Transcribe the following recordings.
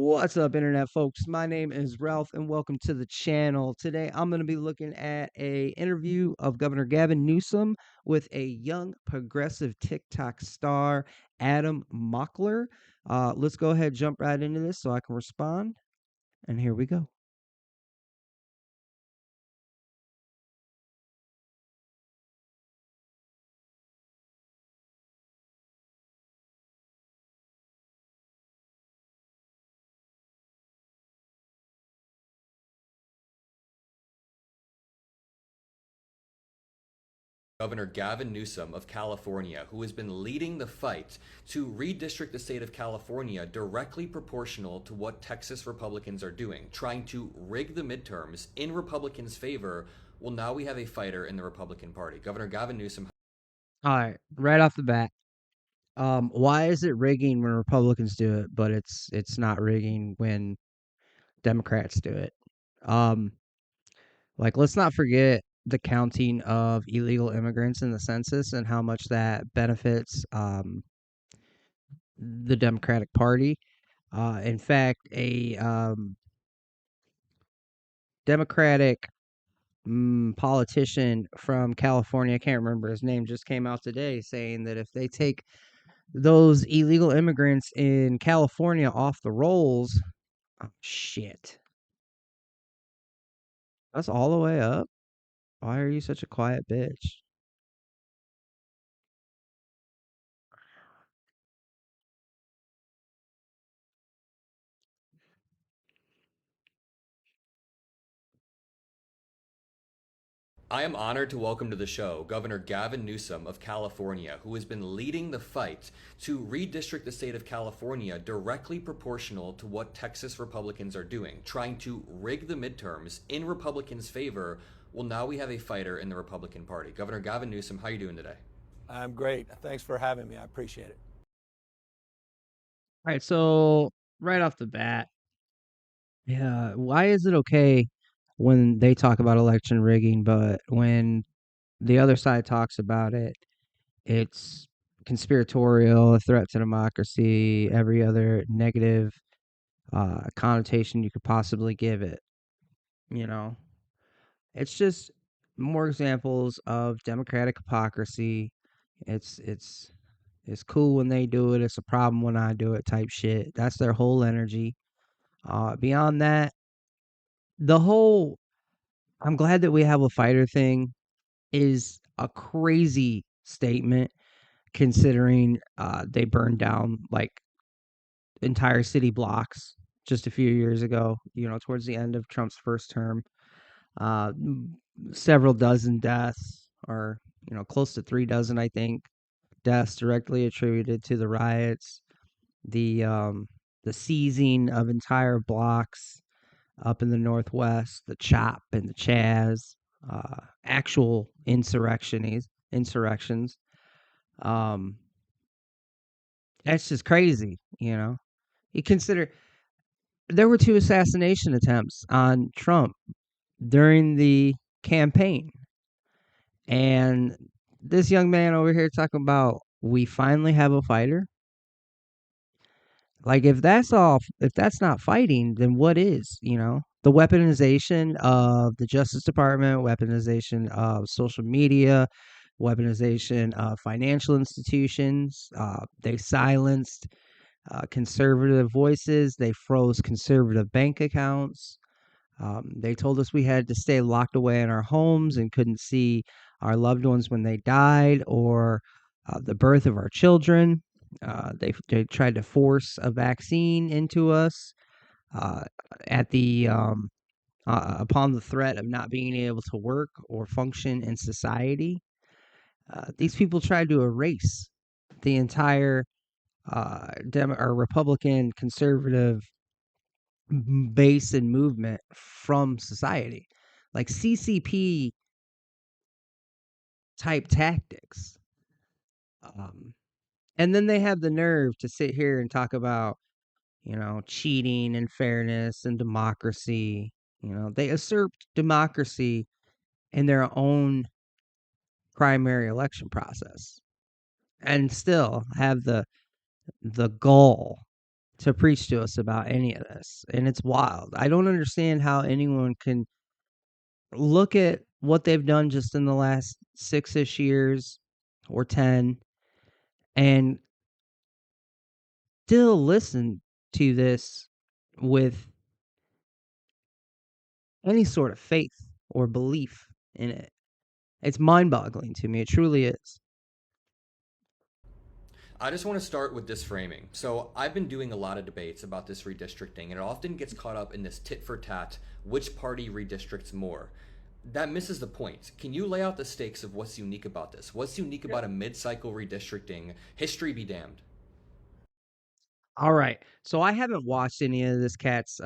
What's up, internet folks? My name is Ralph, and welcome to the channel. Today, I'm going to be looking at a interview of Governor Gavin Newsom with a young progressive TikTok star, Adam Mockler. Let's go ahead and jump right into this so I can respond. And here we go. Governor Gavin Newsom of California, who has been leading the fight to redistrict the state of California directly proportional to what Texas Republicans are doing, trying to rig the midterms in Republicans' favor. Well, now we have a fighter in the Republican Party. Governor Gavin Newsom. All right, right off the bat, why is it rigging when Republicans do it, but it's not rigging when Democrats do it? Um, let's not forget the counting of illegal immigrants in the census and how much that benefits the Democratic Party. In fact, a Democratic politician from California, I can't remember his name, just came out today saying that if they take those illegal immigrants in California off the rolls, oh, shit. That's all the way up. Why are you such a quiet bitch? I am honored to welcome to the show Governor Gavin Newsom of California, who has been leading the fight to redistrict the state of California directly proportional to what Texas Republicans are doing, trying to rig the midterms in Republicans' favor. Well, now we have a fighter in the Republican Party. Governor Gavin Newsom, how are you doing today? I'm great. Thanks for having me. I appreciate it. All right, so right off the bat, yeah, why is it okay when they talk about election rigging, but when the other side talks about it, it's conspiratorial, a threat to democracy, every other negative connotation you could possibly give it, you know? It's just more examples of democratic hypocrisy. It's it's cool when they do it, it's a problem when I do it type shit. That's their whole energy. Beyond that, the whole I'm glad that we have a fighter thing is a crazy statement considering they burned down like entire city blocks just a few years ago, towards the end of Trump's first term. Uh, Several dozen deaths, or, close to 3 dozen, I think, deaths directly attributed to the riots, the seizing of entire blocks up in the Northwest, the CHOP and the Chaz, actual insurrections. Um, that's just crazy, you know. You consider there were 2 assassination attempts on Trump during the campaign, and this young man over here talking about we finally have a fighter. Like if that's not fighting, then what is, The weaponization of the Justice Department, weaponization of social media, weaponization of financial institutions. They silenced conservative voices. They froze conservative bank accounts. They told us we had to stay locked away in our homes and couldn't see our loved ones when they died or the birth of our children. They tried to force a vaccine into us uh, at the upon the threat of not being able to work or function in society. These people tried to erase the entire or Republican conservative base and movement from society, like CCP type tactics. Um, and then they have the nerve to sit here and talk about, cheating and fairness and democracy. They usurped democracy in their own primary election process and still have the gall to preach to us about any of this. And it's wild. I don't understand how anyone can look at what they've done just in the last 6-ish years or 10 and still listen to this with any sort of faith or belief in it. It's mind-boggling to me. It truly is. I just want to start with this framing. So, I've been doing a lot of debates about this redistricting, and it often gets caught up in this tit for tat which party redistricts more. That misses the point. Can you lay out the stakes of what's unique about this? What's unique about a mid cycle redistricting? History be damned. All right. So I haven't watched any of this cat's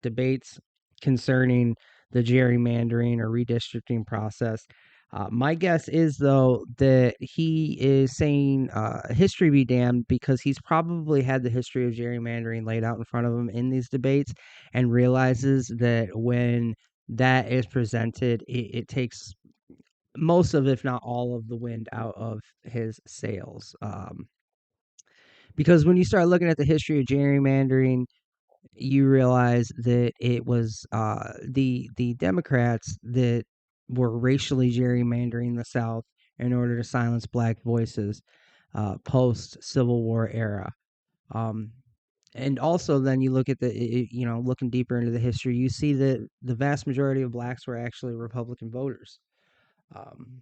debates concerning the gerrymandering or redistricting process. My guess is, though, that he is saying history be damned because he's probably had the history of gerrymandering laid out in front of him in these debates and realizes that when that is presented, it takes most of, if not all of, the wind out of his sails. Because when you start looking at the history of gerrymandering, you realize that it was the Democrats that were racially gerrymandering the South in order to silence black voices post Civil War era. Um, and also, then you look at looking deeper into the history, you see that the vast majority of blacks were actually Republican voters. Um,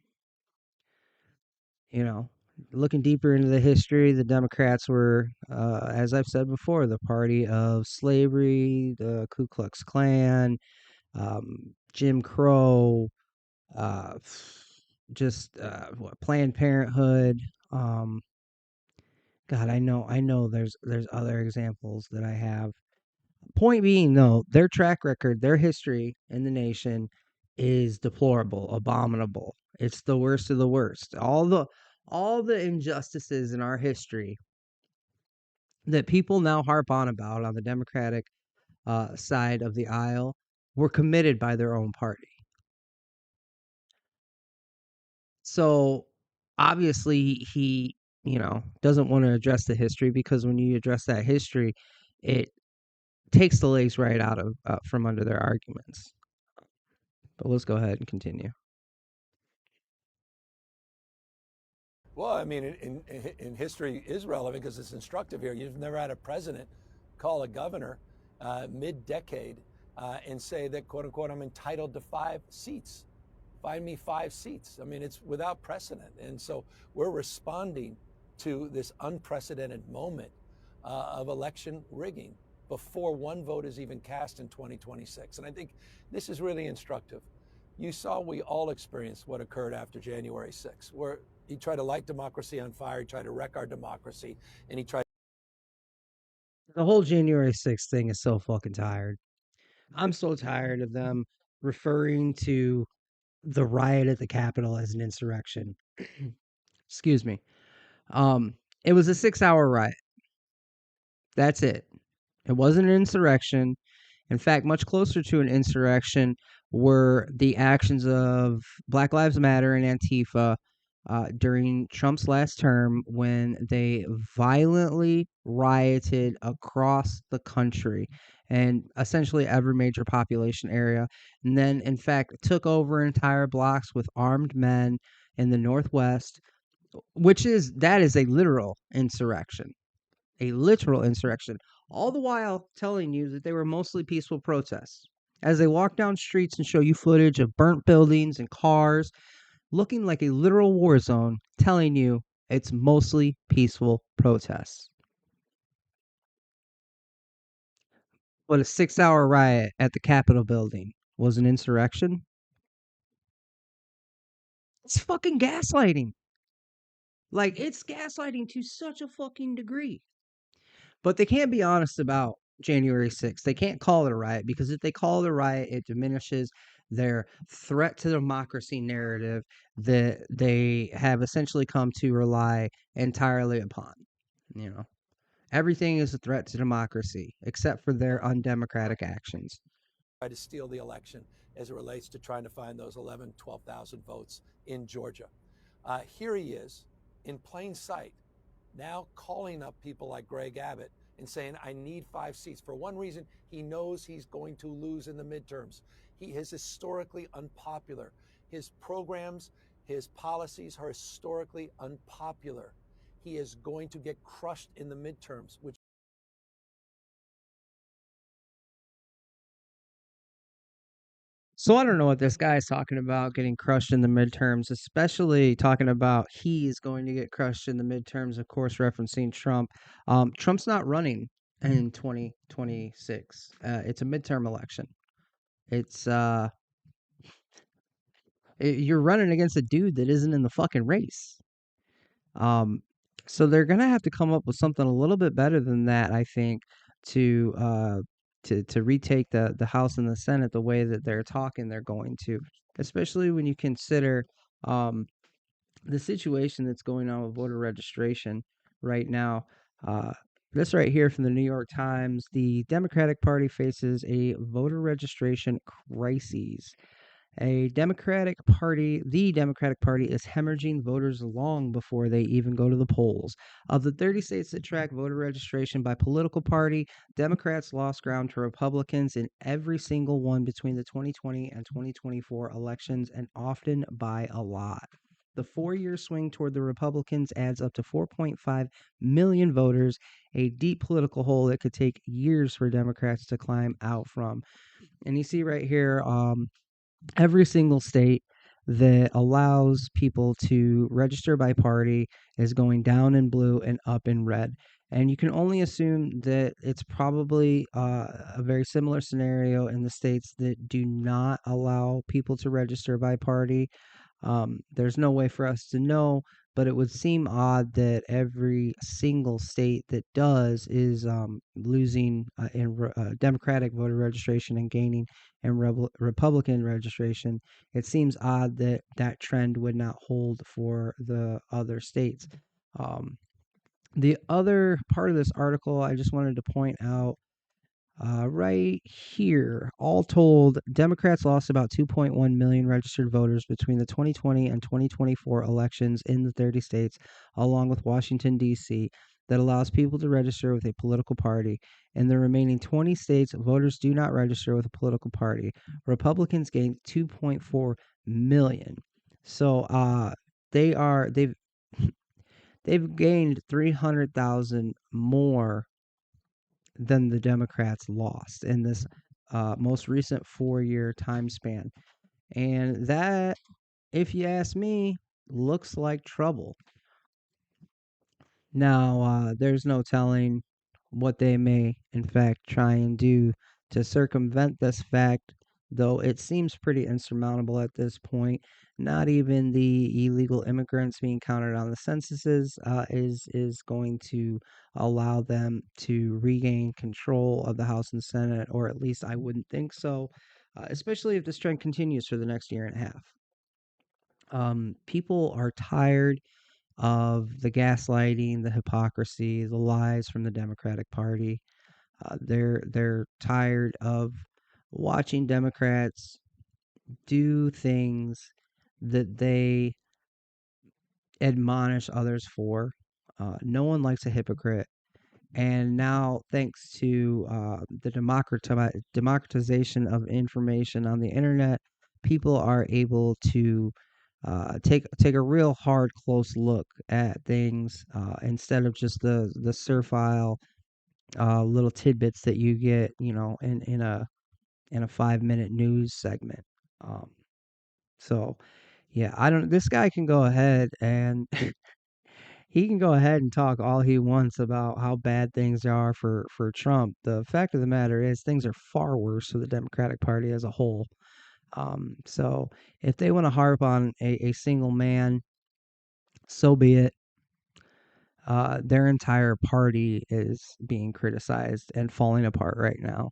you know, looking deeper into the history, the Democrats were, as I've said before, the party of slavery, the Ku Klux Klan, Jim Crow, uh, just Planned Parenthood. Um, God, I know. There's other examples that I have. Point being, though, their track record, their history in the nation is deplorable, abominable. It's the worst of the worst. All the injustices in our history that people now harp on about on the Democratic side of the aisle were committed by their own party. So obviously he doesn't want to address the history because when you address that history, it takes the legs right out of from under their arguments. But let's go ahead and continue. Well, I mean, in history is relevant because it's instructive here. You've never had a president call a governor mid-decade and say that, quote unquote, I'm entitled to 5 seats. Find me 5 seats. I mean, it's without precedent. And so we're responding to this unprecedented moment of election rigging before one vote is even cast in 2026. And I think this is really instructive. You saw we all experienced what occurred after January 6th, where he tried to light democracy on fire, he tried to wreck our democracy, and he tried. The whole January 6th thing is so fucking tired. I'm so tired of them referring to the riot at the Capitol as an insurrection. Excuse me. Um, it was a 6-hour riot. That's it. It wasn't an insurrection. In fact, much closer to an insurrection were the actions of Black Lives Matter and Antifa during Trump's last term when they violently rioted across the country and essentially every major population area. And then, in fact, took over entire blocks with armed men in the Northwest, that is a literal insurrection. A literal insurrection, all the while telling you that they were mostly peaceful protests. As they walk down streets and show you footage of burnt buildings and cars, looking like a literal war zone, telling you it's mostly peaceful protests. But a 6-hour riot at the Capitol building was an insurrection? It's fucking gaslighting. Like, it's gaslighting to such a fucking degree. But they can't be honest about January 6th. They can't call it a riot because if they call it a riot, it diminishes their threat to democracy narrative that they have essentially come to rely entirely upon. You know, everything is a threat to democracy except for their undemocratic actions. Try to steal the election as it relates to trying to find those 11, 12,000 votes in Georgia. Here he is in plain sight, now calling up people like Greg Abbott and saying, I need 5 seats. For one reason, he knows he's going to lose in the midterms. He is historically unpopular. His programs, his policies are historically unpopular. He is going to get crushed in the midterms, which So I don't know what this guy's talking about getting crushed in the midterms, especially talking about he's going to get crushed in the midterms, of course, referencing Trump. Trump's not running in 2026. It's a midterm election. It's you're running against a dude that isn't in the fucking race. Um, so they're gonna have to come up with something a little bit better than that, I think, to to retake the House and the Senate the way that they're talking they're going to, especially when you consider um, the situation that's going on with voter registration right now. Uh, this right here from the New York Times: the Democratic Party faces a voter registration crisis. The Democratic Party is hemorrhaging voters long before they even go to the polls. Of the 30 states that track voter registration by political party, Democrats lost ground to Republicans in every single one between the 2020 and 2024 elections, and often by a lot. The 4 year swing toward the Republicans adds up to 4.5 million voters, a deep political hole that could take years for Democrats to climb out from. And you see right here, every single state that allows people to register by party is going down in blue and up in red. And you can only assume that it's probably a very similar scenario in the states that do not allow people to register by party. There's no way for us to know, but it would seem odd that every single state that does is losing in Democratic voter registration and gaining in Republican registration. It seems odd that that trend would not hold for the other states. Um, the other part of this article I just wanted to point out right here, all told, Democrats lost about 2.1 million registered voters between the 2020 and 2024 elections in the 30 states, along with Washington, D.C., that allows people to register with a political party. In the remaining 20 states, voters do not register with a political party. Republicans gained 2.4 million. So they've they've gained 300,000 more than the Democrats lost in this most recent 4 year time span. And that, if you ask me, looks like trouble. Now, there's no telling what they may, in fact, try and do to circumvent this fact, though it seems pretty insurmountable at this point. Not even the illegal immigrants being counted on the censuses is going to allow them to regain control of the House and Senate, or at least I wouldn't think so, especially if this trend continues for the next year and a half. People are tired of the gaslighting, the hypocrisy, the lies from the Democratic Party. They're tired of watching Democrats do things that they admonish others for. No one likes a hypocrite. And now, thanks to the democratization of information on the internet, people are able to take a real hard, close look at things instead of just the servile little tidbits that you get, in a 5 minute news segment. Um, so, yeah, I don't. This guy can go ahead and he can go ahead and talk all he wants about how bad things are for Trump. The fact of the matter is, things are far worse for the Democratic Party as a whole. So if they want to harp on a single man, so be it. Their entire party is being criticized and falling apart right now.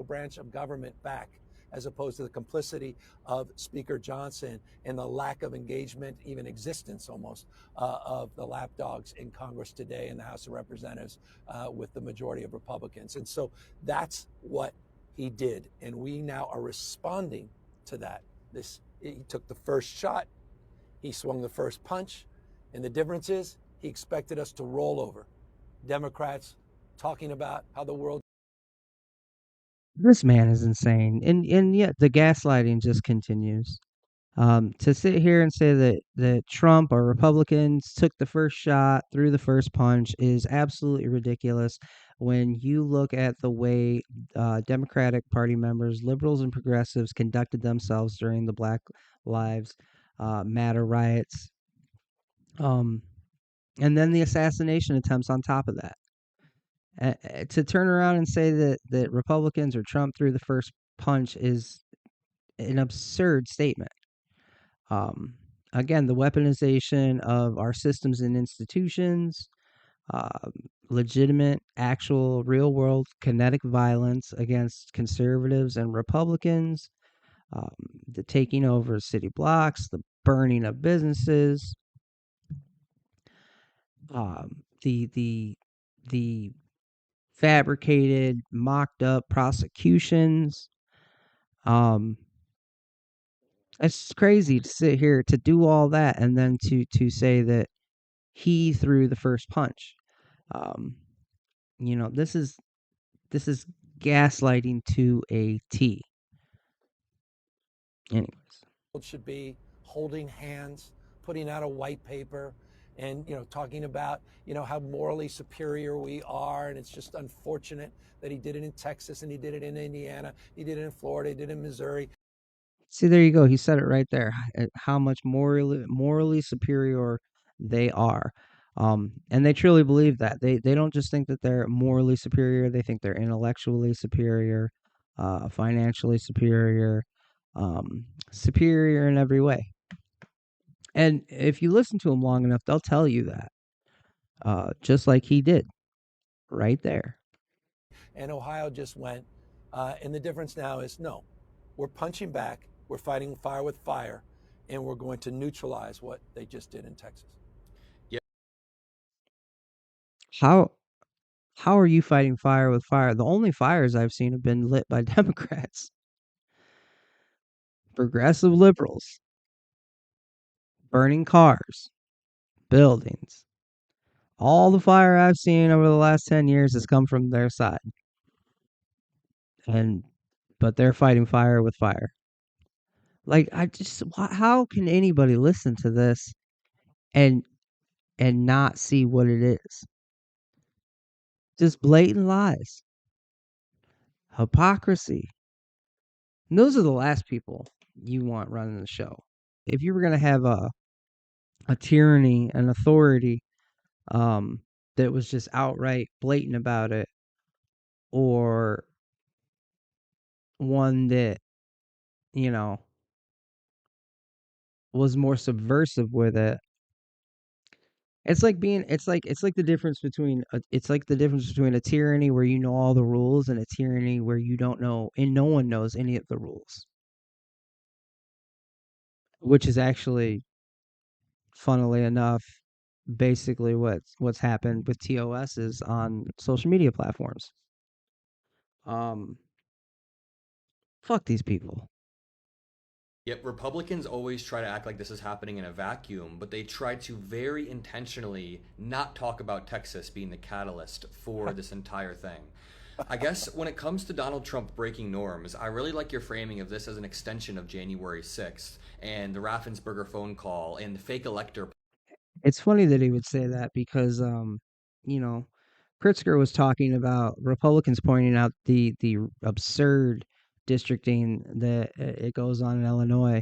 branch of government back, as opposed to the complicity of Speaker Johnson and the lack of engagement, even existence almost, of the lapdogs in Congress today in the House of Representatives with the majority of Republicans. And so that's what he did. And we now are responding to that. He took the first shot, he swung the first punch, And the difference is he expected us to roll over. Democrats talking about how the world. This man is insane, and yet the gaslighting just continues. To sit here and say that Trump or Republicans took the first shot, threw the first punch is absolutely ridiculous. When you look at the way Democratic Party members, liberals and progressives conducted themselves during the Black Lives Matter riots, um, and then the assassination attempts on top of that. To turn around and say that Republicans or Trump threw the first punch is an absurd statement. Um, Again, the weaponization of our systems and institutions, um, legitimate, actual, real world kinetic violence against conservatives and Republicans, um, the taking over of city blocks, the burning of businesses, the fabricated, mocked up prosecutions. Um, it's crazy to sit here to do all that and then to say that he threw the first punch. Um, this is gaslighting to a T. Anyways, Should be holding hands, putting out a white paper, and talking about how morally superior we are, and it's just unfortunate that he did it in Texas and he did it in Indiana, he did it in Florida, he did it in Missouri. see, there you go. He said it right there. How much morally superior they are. And they truly believe that. They don't just think that they're morally superior. They think they're intellectually superior, financially superior, superior in every way. And if you listen to them long enough, they'll tell you that, just like he did right there. And Ohio just went. And the difference now is no, we're punching back, we're fighting fire with fire, and we're going to neutralize what they just did in Texas. How how are you fighting fire with fire? The only fires I've seen have been lit by Democrats, progressive liberals, burning cars, buildings. All the fire I've seen over the last 10 years has come from their side. And but they're fighting fire with fire. Like how can anybody listen to this and not see what it is? Just blatant lies, hypocrisy. And those are the last people you want running the show. If you were going to have a tyranny, an authority, um, that was just outright blatant about it, or one that, you know, was more subversive with it. It's like the difference between a tyranny where you know all the rules and a tyranny where you don't know and no one knows any of the rules, which is actually, funnily enough, basically what's happened with TOSs on social media platforms. Um, Fuck these people. Yet Republicans always try to act like this is happening in a vacuum, but they try to very intentionally not talk about Texas being the catalyst for this entire thing. I guess when it comes to Donald Trump breaking norms, I really like your framing of this as an extension of January 6th and the Raffensperger phone call and the fake elector. It's funny that he would say that because, you know, Pritzker was talking about Republicans pointing out the absurd districting that it goes on in Illinois,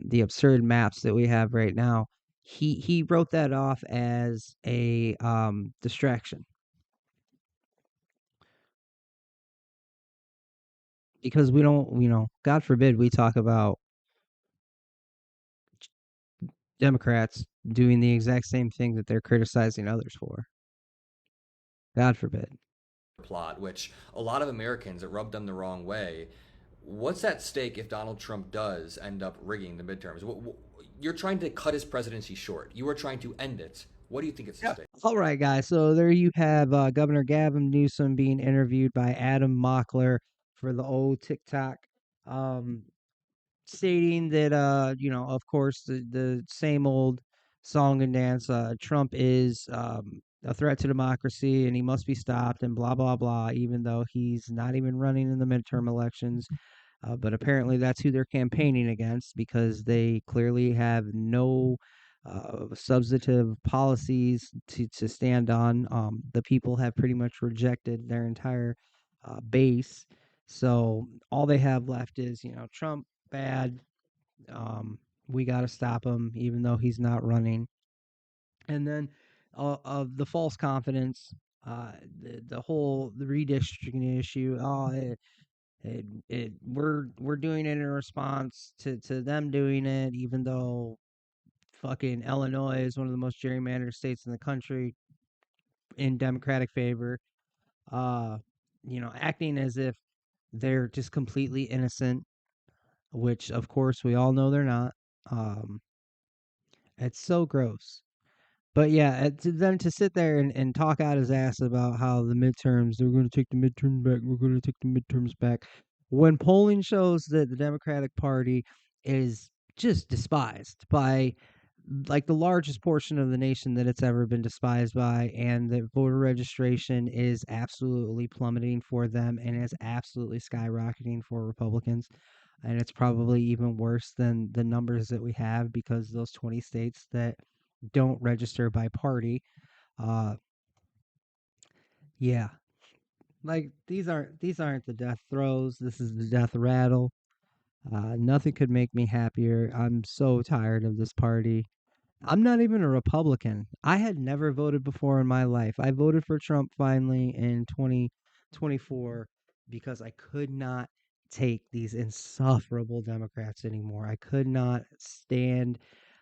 the absurd maps that we have right now. He wrote that off as a distraction because we don't, God forbid we talk about Democrats doing the exact same thing that they're criticizing others for. God forbid. Plot, which a lot of Americans, it rubbed them the wrong way. What's at stake if Donald Trump does end up rigging the midterms? You're trying to cut his presidency short. You are trying to end it. What do you think it's at stake? All right, guys. So there you have Governor Gavin Newsom being interviewed by Adam Mockler for the old TikTok, um, stating that, of course, the same old song and dance. Trump is a threat to democracy and he must be stopped and blah, blah, blah, even though he's not even running in the midterm elections. But apparently, that's who they're campaigning against because they clearly have no substantive policies to stand on. The people have pretty much rejected their entire base. So all they have left is, Trump bad. Um, we got to stop him, even though he's not running. And then of the false confidence, the redistricting issue. We're doing it in response to them doing it, even though fucking Illinois is one of the most gerrymandered states in the country in Democratic favor. Uh, acting as if they're just completely innocent, which of course we all know they're not. Um, it's so gross. But yeah, to them to sit there and talk out his ass about how the midterms, they're going to take the midterms back, we're going to take the midterms back. When polling shows that the Democratic Party is just despised by like the largest portion of the nation that it's ever been despised by, and that voter registration is absolutely plummeting for them and is absolutely skyrocketing for Republicans. And it's probably even worse than the numbers that we have because those 20 states that don't register by party. Uh, yeah, like these aren't the death throes. This is the death rattle. Nothing could make me happier. I'm so tired of this party. I'm not even a Republican. I had never voted before in my life. I voted for Trump finally in 2024 because I could not take these insufferable Democrats anymore. I could not stand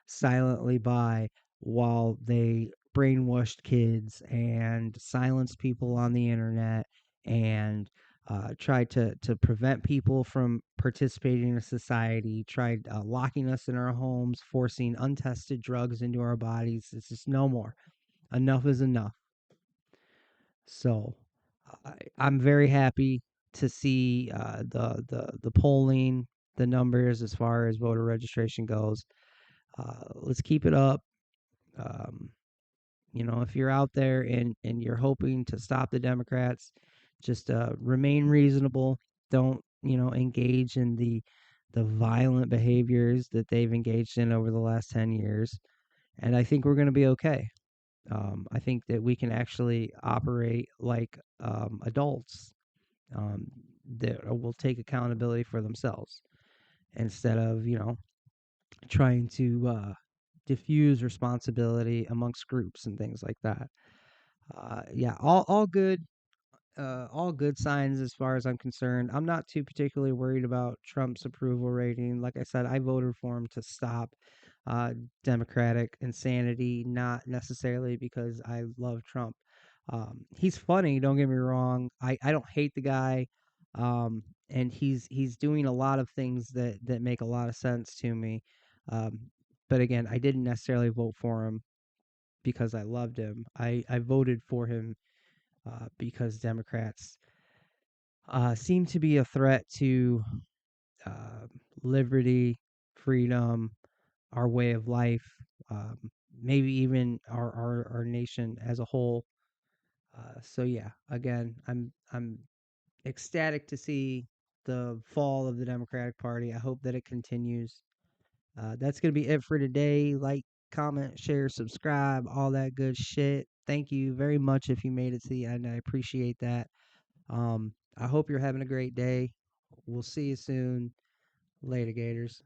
silently by while they brainwashed kids and silenced people on the internet and tried to prevent people from participating in society, tried locking us in our homes, forcing untested drugs into our bodies. It's just no more. Enough is enough. So I'm very happy to see the polling, the numbers as far as voter registration goes. Let's keep it up. Um, if you're out there and you're hoping to stop the Democrats, just remain reasonable. Don't, engage in the violent behaviors that they've engaged in over the last 10 years. And I think we're going to be okay. I think that we can actually operate like adults um, that will take accountability for themselves instead of, trying to diffuse responsibility amongst groups and things like that. Yeah, all good signs as far as I'm concerned. I'm not too particularly worried about Trump's approval rating. Like I said, I voted for him to stop uh, Democratic insanity, not necessarily because I love Trump. He's funny, don't get me wrong. I don't hate the guy, and he's doing a lot of things that make a lot of sense to me. Um, but again, I didn't necessarily vote for him because I loved him. I voted for him because Democrats seem to be a threat to uh, liberty, freedom, our way of life, um, maybe even our nation as a whole. So yeah, again, I'm ecstatic to see the fall of the Democratic Party. I hope that it continues. That's gonna be it for today. Like, comment, share, subscribe, all that good shit. Thank you very much if you made it to the end. I appreciate that. I hope you're having a great day. We'll see you soon. Later, Gators.